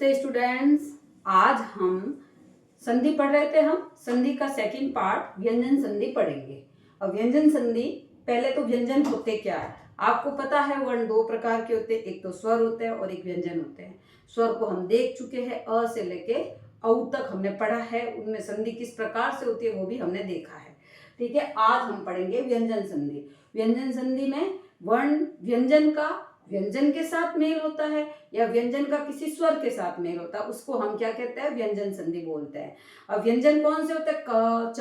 नमस्ते स्टूडेंट्स। आज हम संधि पढ़ रहे थे। हम संधि का सेकंड पार्ट व्यंजन संधि पढ़ेंगे। अब व्यंजन संधि, पहले तो व्यंजन होते क्या है आपको पता है। वर्ण दो प्रकार के होते हैं, एक तो स्वर होते हैं और एक व्यंजन होते हैं। स्वर को हम देख चुके हैं, अ से लेके औ तक हमने पढ़ा है। उनमें संधि किस प्रकार से होती है वो भी हमने देखा है। ठीक है, आज हम पढ़ेंगे व्यंजन संधि। व्यंजन संधि में वर्ण व्यंजन का व्यंजन के साथ मेल होता है या व्यंजन का किसी स्वर के साथ मेल होता है, उसको हम क्या कहते हैं, व्यंजन संधि बोलते हैं। अब व्यंजन कौन से होते हैं, क च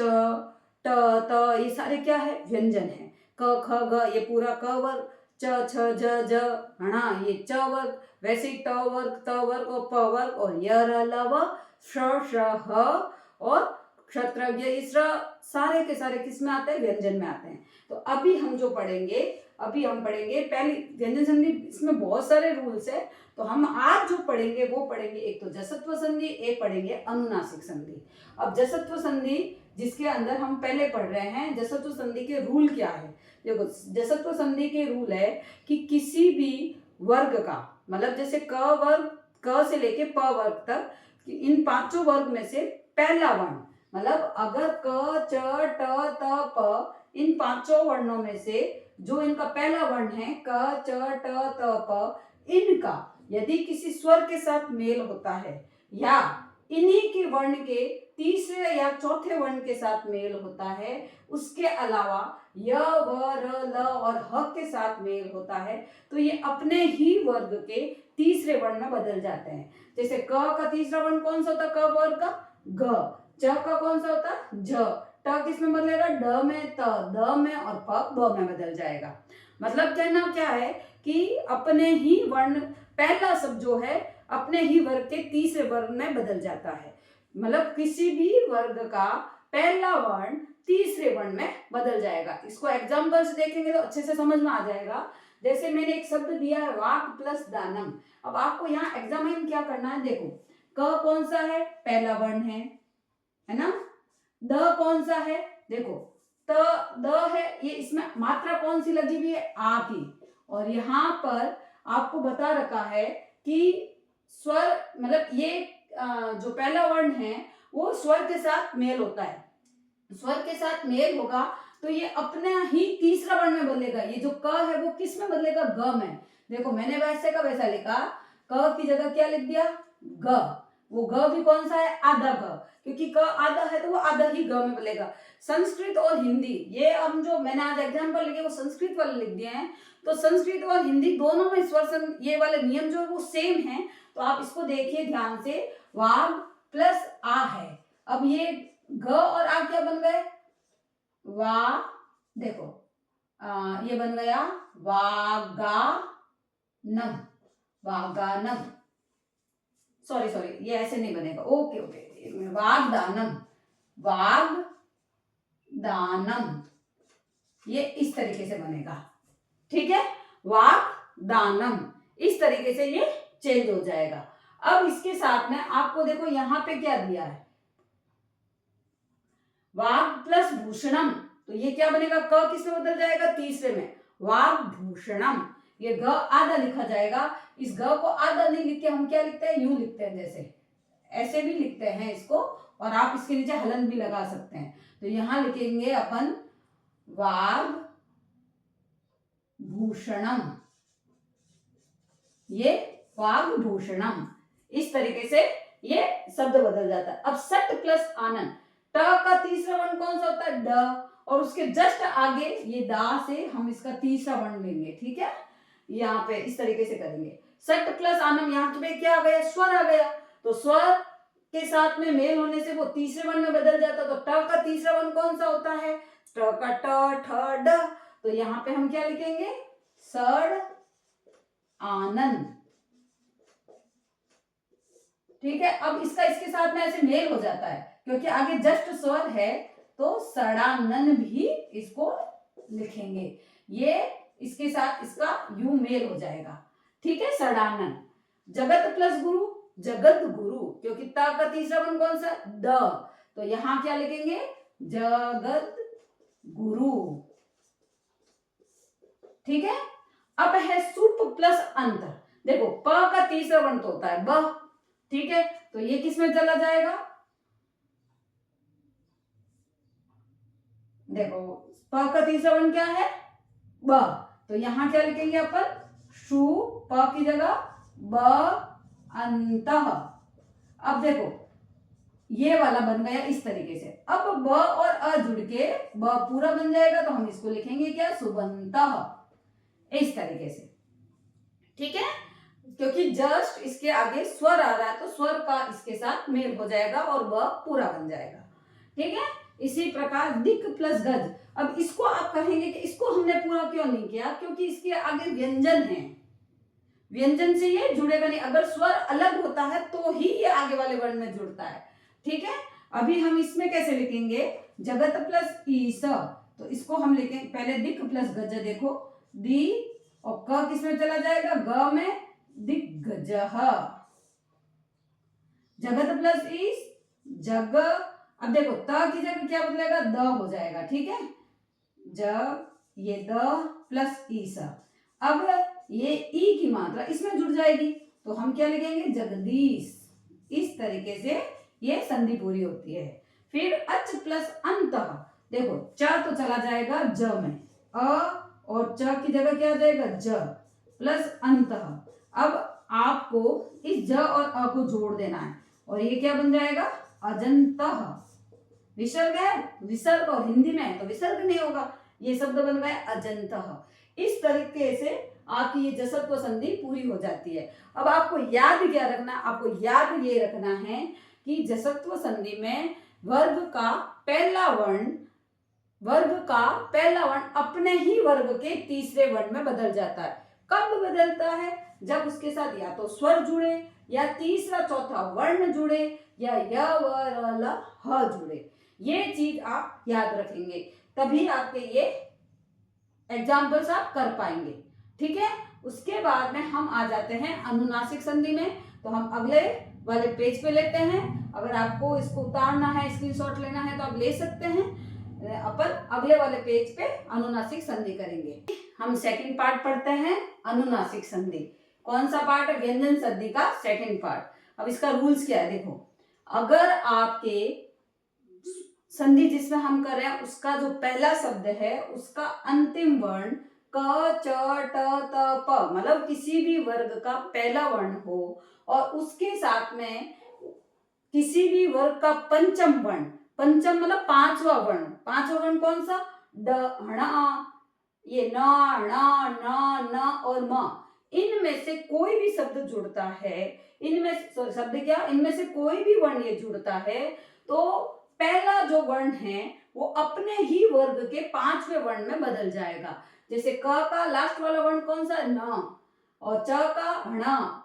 ट त, ये सारे क्या है, व्यंजन है। क ख ग ये पूरा क वर्ग, च छ ज ज ण ये च वर्ग, वैसे ही ट वर्ग त वर्ग और प वर्ग और य र ल व श श ह और क्षत्र सारे के सारे किस में आते हैं, व्यंजन में आते हैं। तो अभी हम पढ़ेंगे पहली व्यंजन संधि। इसमें बहुत सारे रूल्स है, तो हम आज जो पढ़ेंगे वो पढ़ेंगे, एक तो जसत्व संधि, एक पढ़ेंगे अनुनासिक संधि। अब जसत्व संधि जिसके अंदर हम पहले पढ़ रहे हैं, जसत्व संधि के रूल क्या है। देखो, जसत्व संधि के रूल है कि किसी भी वर्ग का, मतलब जैसे क वर्ग, क से लेके प वर्ग तक, इन पांचों वर्ग में से पहला वर्ण, मतलब अगर क च ट त प, इन पांचों वर्णों में से जो इनका पहला वर्ण है क च ट त प, इनका यदि किसी स्वर के साथ मेल होता है या इन्हीं के वर्ण के तीसरे या चौथे वर्ण के साथ मेल होता है, उसके अलावा य व र ल और ह के साथ मेल होता है, तो ये अपने ही वर्ग के तीसरे वर्ण में बदल जाते हैं। जैसे क का तीसरा वर्ण कौन सा होता है, क वर्ग का ग, च का कौन सा होता है, झ, ट किस में बदलेगा, ड में, त द में और प ब में बदल जाएगा। मतलब कहना क्या है कि अपने ही वर्ण, पहला शब्द जो है अपने ही वर्ग के तीसरे वर्ण में बदल जाता है। मतलब किसी भी वर्ग का पहला वर्ण तीसरे वर्ण में बदल जाएगा। इसको एग्जाम्पल से देखेंगे तो अच्छे से समझ में आ जाएगा। जैसे मैंने एक शब्द दिया है वाक प्लस दानम। अब आपको यहाँ एग्जामिन क्या करना है, देखो क कौन सा है, पहला वर्ण है ना। द कौन सा है, देखो त द है, ये इसमें मात्रा कौन सी लगी हुई है, आ की। और यहाँ पर आपको बता रखा है कि स्वर, मतलब ये जो पहला वर्ण है वो स्वर के साथ मेल होता है। स्वर के साथ मेल होगा तो ये अपना ही तीसरा वर्ण में बदलेगा। ये जो क है वो किस में बदलेगा, ग में। देखो मैंने वैसे का वैसा लिखा, क की जगह क्या लिख दिया, ग। वो ग भी कौन सा है, आधा ग, क्योंकि क आधा है तो वो आधा ही ग में बदलेगा। संस्कृत और हिंदी, ये हम जो मैंने आज एग्जाम्पल लिखे वो संस्कृत वाले लिख दिए हैं, तो संस्कृत और हिंदी दोनों में स्वर ये वाले नियम जो है वो सेम है। तो आप इसको देखिए ध्यान से, वाग प्लस आ है। अब ये घ और आ क्या बन गए, वा, देखो ये बन गया वागानम, वागानम। सॉरी ये ऐसे नहीं बनेगा, ओके वागदानम, वागदानम, ये इस तरीके से बनेगा। ठीक है, वागदानम, इस तरीके से ये चेंज हो जाएगा। अब इसके साथ में आपको देखो यहाँ पे क्या दिया है, वाग प्लस भूषणम, तो ये क्या बनेगा, क किस में बदल जाएगा, तीसरे में, वाग भूषणम। ये ग आधा लिखा जाएगा, इस ग को आधा नहीं लिख के हम क्या लिखते हैं, यूं लिखते हैं, जैसे ऐसे भी लिखते हैं इसको, और आप इसके नीचे हलन भी लगा सकते हैं। तो यहां लिखेंगे अपन वाग भूषणम, ये वाग भूषणम, इस तरीके से ये शब्द बदल जाता है। अब सट प्लस आनंद, ट का तीसरा वर्ण कौन सा होता है, ड, और उसके जस्ट आगे ये दा से हम इसका तीसरा वर्ण लेंगे। ठीक है, यहाँ पे इस तरीके से करेंगे, सट प्लस आनम, यहाँ पे क्या आ गया, स्वर आ गया। तो स्वर के साथ में मेल होने से वो तीसरे वर्ण में बदल जाता। तो ट का तीसरा वर्ण कौन सा होता है, ट का ट, ठ, ड, तो यहाँ पे हम क्या लिखेंगे, सड़ आनंद। ठीक है, अब इसका इसके साथ में ऐसे मेल हो जाता है क्योंकि आगे जस्ट स्वर है, तो सड़ानन भी इसको लिखेंगे, ये इसके साथ इसका यू मेल हो जाएगा। ठीक है, सड़ानन। जगत प्लस गुरु, जगत गुरु, क्योंकि ता का तीसरा वर्ण कौन सा, द, तो यहां क्या लिखेंगे, जगत गुरु। ठीक है, अब है सुप प्लस अंतर। देखो प का तीसरा वर्ण तो होता है ब, ठीक है, तो ये किस में चला जाएगा, देखो प का तीसरा वर्ण क्या है, ब, तो यहां क्या लिखेंगे अपन, शु, प की जगह ब अंतः। अब देखो ये वाला बन गया इस तरीके से। अब ब और अ जुड़ के ब पूरा बन जाएगा, तो हम इसको लिखेंगे क्या, सुबंतः, इस तरीके से। ठीक है, क्योंकि जस्ट इसके आगे स्वर आ रहा है, तो स्वर का इसके साथ मेल हो जाएगा और ब पूरा बन जाएगा। ठीक है, इसी प्रकार दिक प्लस गज। अब इसको आप कहेंगे कि इसको हमने पूरा क्यों नहीं किया, क्योंकि इसके आगे व्यंजन है, व्यंजन से ये जुड़ेगा नहीं, अगर स्वर अलग होता है तो ही ये आगे वाले वर्ण में जुड़ता है। ठीक है, अभी हम इसमें कैसे लिखेंगे, जगत प्लस ईस, तो इसको हम लिखेंगे पहले दिक प्लस गज, देखो दी और क किसमें चला जाएगा, ग में, दिग्गजः। जगत प्लस ईस जग, अब देखो त की जगह क्या बदलेगा, द हो जाएगा। ठीक है, ज, ये द प्लस ईस, अब ये ई की मात्रा इसमें जुड़ जाएगी, तो हम क्या लिखेंगे, जगदीश। इस तरीके से ये संधि पूरी होती है। फिर अच प्लस अंतः, देखो च तो चला जाएगा ज में, अ और च की जगह क्या आ जाएगा, ज प्लस अंतः। अब आपको इस ज और अ को जोड़ देना है, और ये क्या बन जाएगा, अजंतः। विसर्ग है, विसर्ग और हिंदी में है तो विसर्ग नहीं होगा, ये शब्द बन गया अजंतः। इस तरीके से आपकी ये जसत्व संधि पूरी हो जाती है। अब आपको याद क्या रखना, आपको याद ये रखना है कि जसत्व संधि में वर्ग का पहला वर्ण अपने ही वर्ग के तीसरे वर्ण में बदल जाता है। कब बदलता है, जब उसके साथ या तो स्वर जुड़े, या तीसरा चौथा वर्ण जुड़े, या य व र ल ह जुड़े। ये चीज आप याद रखेंगे, तभी आपके ये एग्जाम्पल्स आप कर पाएंगे। ठीक है, उसके बाद में हम आ जाते हैं अनुनासिक संधि में। तो हम अगले वाले पेज पे लेते हैं, अगर आपको इसको उतारना है, स्क्रीनशॉट लेना है तो आप ले सकते हैं। अपन अगले वाले पेज पे अनुनासिक संधि करेंगे। हम सेकंड पार्ट पढ़ते हैं, अनुनासिक संधि। कौन सा पार्ट है, व्यंजन संधि का सेकंड पार्ट। अब इसका रूल्स क्या है, देखो अगर आपके संधि जिसमें हम कर रहे हैं उसका जो पहला शब्द है उसका अंतिम वर्ण क, च, ट, त, प, मतलब किसी भी वर्ग का पहला वर्ण हो, और उसके साथ में किसी भी वर्ग का पंचम वर्ण, पंचम मतलब पांचवा वर्ण कौन सा, ड, ण, ये न, ण, न और म, इनमें से कोई भी शब्द जुड़ता है, इनमें से कोई भी वर्ण ये जुड़ता है, तो पहला जो वर्ण है वो अपने ही वर्ग के पांचवें वर्ण में बदल जाएगा। जैसे क का लास्ट वाला वर्ण कौन सा, न, और च का ण,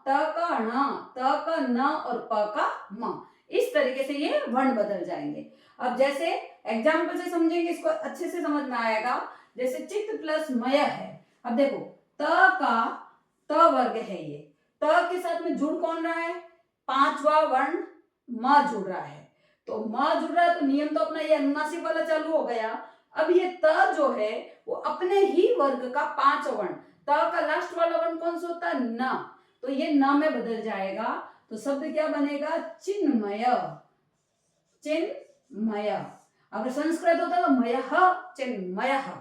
त का ण, त का न और प का म, इस तरीके से ये वर्ण बदल जाएंगे। अब जैसे एग्जाम्पल से समझेंगे, इसको अच्छे से समझ में आएगा। जैसे चित्त प्लस मय है, अब देखो त का त वर्ग है, ये त के साथ में जुड़ कौन रहा है, पांचवा वर्ण म जुड़ रहा है, तो म जुड़ रहा है तो नियम तो अपना ये अनुनासिक वाला चालू हो गया। अब ये त जो है वो अपने ही वर्ग का पांचवा वर्ण, त का लास्ट वाला वर्ण कौन सा होता है, न, तो ये न में बदल जाएगा, तो शब्द क्या बनेगा, चिन्मय। अगर संस्कृत होता तो मयः चिन्मयः,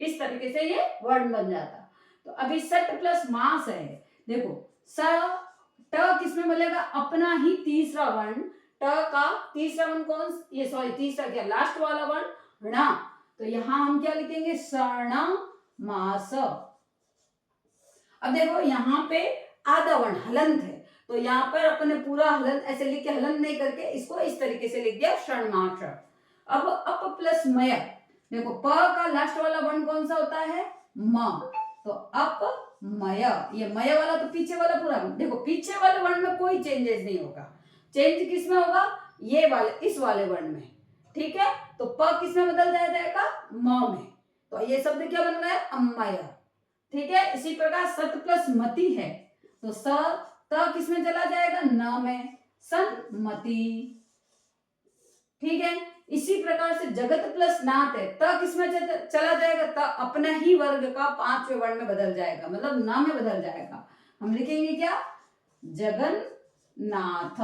इस तरीके से ये वर्ण बन जाता। तो अभी सट प्लस मास है, देखो स, ट किसमें मिलेगा, अपना ही तीसरा वर्ण, ट का तीसरा वर्ण कौन, ये सॉरी तीसरा क्या, लास्ट वाला वर्ण ण, तो यहां हम क्या लिखेंगे, सर्ण मास। अब देखो यहाँ पे आधा वर्ण हलंत है, तो यहाँ पर अपने पूरा हलंत ऐसे लिख के, हलंत नहीं करके इसको इस तरीके से लिख दिया, षण्मास। अब अप प्लस मय, देखो प का लास्ट वाला वर्ण कौन सा होता है, म, तो अप मय, ये मय वाला तो पीछे वाला पूरा, देखो पीछे वाले वर्ण में कोई चेंजेस नहीं होगा, चेंज किसमें होगा, ये वाले इस वाले वर्ण में। ठीक है, तो प किसमें बदल जाएगा, म में, तो ये शब्द क्या बन गया, अम्मय। ठीक है, इसी प्रकार सत प्लस मति है, तो स, त किसमें चला जाएगा, न में, सन्मति। ठीक है, इसी प्रकार से जगत प्लस नाथ है, त किसमें चला जाएगा, त अपने ही वर्ग का पांचवें वर्ण में बदल जाएगा, मतलब न में बदल जाएगा। हम लिखेंगे क्या, जगन नाथ।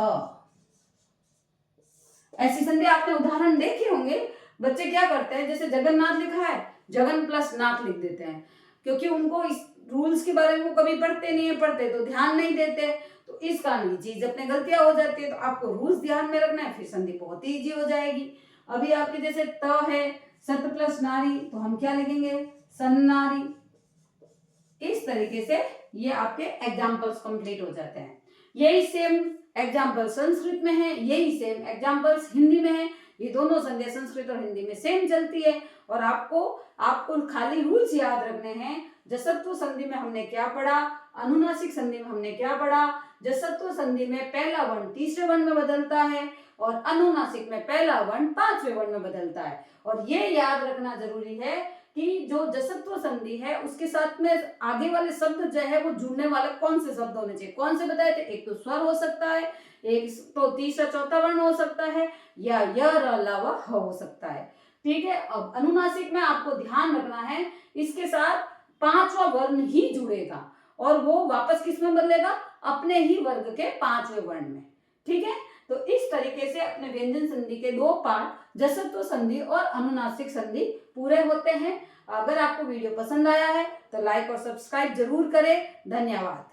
ऐसी संधि आपने उदाहरण देखे होंगे। बच्चे क्या करते हैं, जैसे जगन्नाथ लिखा है, जगन प्लस नाथ लिख देते हैं, क्योंकि उनको इस रूल्स के बारे में वो कभी पढ़ते नहीं है, पढ़ते तो ध्यान नहीं देते, तो इस कारण ये चीज अपने गलतियां हो जाती है। तो आपको रूल्स ध्यान में रखना है, फिर संधि बहुत ही इजी हो जाएगी। अभी आपके जैसे त है, सत प्लस नारी, तो हम क्या लिखेंगे, सन्नारी। इस तरीके से ये आपके एग्जाम्पल्स कंप्लीट हो जाते हैं। यही सेम एग्जाम्पल संस्कृत में है, यही सेम एग्जाम्पल्स हिंदी में है। ये दोनों संधियां संस्कृत और हिंदी में सेम चलती है। और आपको खाली रूल्स याद रखने हैं। जसत्व संधि में हमने क्या पढ़ा, अनुनासिक संधि में हमने क्या पढ़ा। जसत्व संधि में पहला वर्ण तीसरे वर्ण में बदलता है और अनुनासिक में पहला वर्ण पांचवें वर्ण में बदलता है। और ये याद रखना जरूरी है कि जो जसत्व संधि है उसके साथ में आगे वाले शब्द जो है वो जुड़ने वाले कौन से शब्द होने चाहिए, कौन से बताए थे, एक तो स्वर हो सकता है, एक तो तीसरा चौथा वर्ण हो सकता है, या य अलावा ह हो सकता है। ठीक है। अब अनुनासिक में आपको ध्यान रखना है इसके साथ पांचवा वर्ण ही जुड़ेगा और वो वापस किस में बदलेगा, अपने ही वर्ग के पांचवें वर्ण में। ठीक है। तो इस तरीके से अपने व्यंजन संधि के दो पार्ट जसत्व संधि और अनुनासिक संधि पूरे होते हैं। अगर आपको वीडियो पसंद आया है तो लाइक और सब्सक्राइब जरूर करें। धन्यवाद।